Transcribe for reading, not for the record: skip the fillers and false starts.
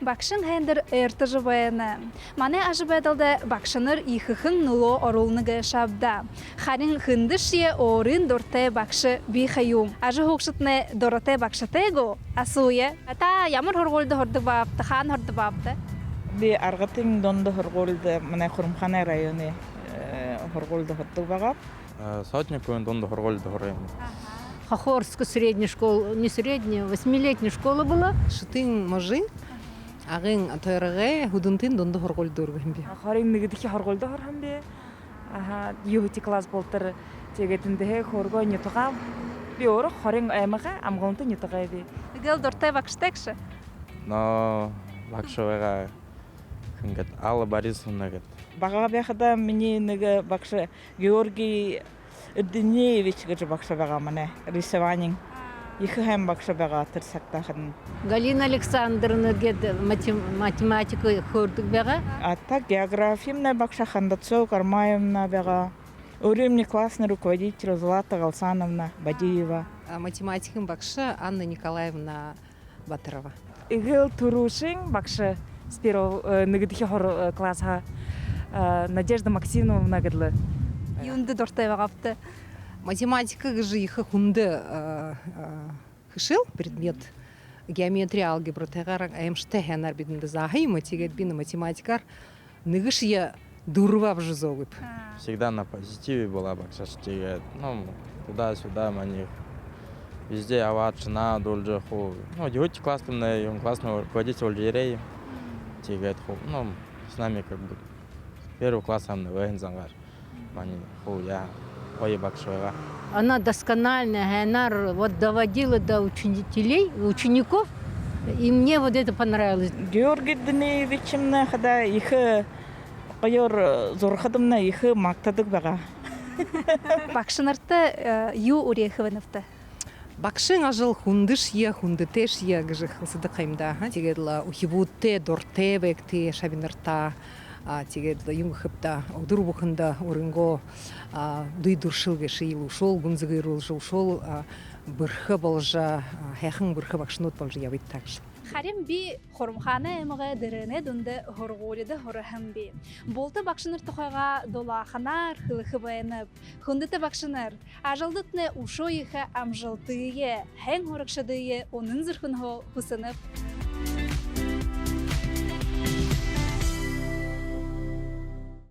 Бакшын хендер эртежи баяна. Мане ажыбайдалда бакшыныр ихыхын нуло орулныгы шабда. Харин хындышие орын дорте бакшы бихаюм. Ажы хукшытны дороте бакшатего асуя. Ата ямар хорголды хорды бапты, хан хорды бапты. Би аргатын донды хорголды мана Хурмхана районы хорголды хорды багап. Сотниковын донды хорголды хорым. Хохорская средняя школа, не средняя, 8-летняя школа была. Шытын мажин, ағын атайрығы худынтын донды хорголды өргім бе. Хорын нэгдихи хорголды хорхам бе. Юхти класс болтыр тегетіндігі хорго нетуға. Би оры хорын аймаға амғылынты нетуға бе. Гел дорте бакштекші? Но бакшовыға күнгет Алла Борисовна гет. Бағаға бәқіда мені неге бакшы Георгий Эрденеевич гыжы бакшы бәға мане рисованиң. Ихы хэм бакшы бәға тырсақтағын. Галина Александровна гет математика хордық бәға. А географиямна бакша Хандацов Кармаевна бәға. Уремный классный руководитель Злата Галсановна Бадиева. Математикын бакшы Анна Николаевна Батырова. Игыл турушин бакшы с первого нэгдихи хор класса Надежда Максимовна гыдлы. Юнды дорте багапты. Математика гыжы ихы хунды хышыл предмет. Геометрия, алгебра тегар эмште хенар бидинде захайма тегет бина математикар нэгышия дурвав жизогып. Всегда на позитиве была бакшаш тегет. Ну, туда-сюда мани. Везде аватшина, дольджа ху. Ну, девочки классные, классный руководитель Ольжерей. Тегет ху. Ну, с нами как бы первый класс самый вензангар. Мани ху я ой бакшоева. Она доскональная, она вот доводила до учителей, учеников, и мне вот это понравилось. Георгий Данеевичимна хада ихы қойор зорхадымна ихы мақтадық бәға. Бакшынырты ю урехывыныпты. Бакшын ажыл хундыш я, хундытеш я гыжы хылсыды қаймда. Тегедла ухибутте, дорте бекте, шабинырта. Тегедла юнгхыпта, удурбухында урынго дуйдуршыл геши илу шол, гунзыгырул шол, бұрхы болжа, хэхын бұрхы бакшынут болжа ябыт такжы. Харим би Хурмхана эмыға дырыны дүнді хорголиды хорыхым би. Болты бакшыныр тұхаға долаханар хылықы байынып. Хундыты бакшыныр. Ажылдытны ушо ихы амжылтыйы, хэн хорықшыдыйы, оның зырхын хо хусынып.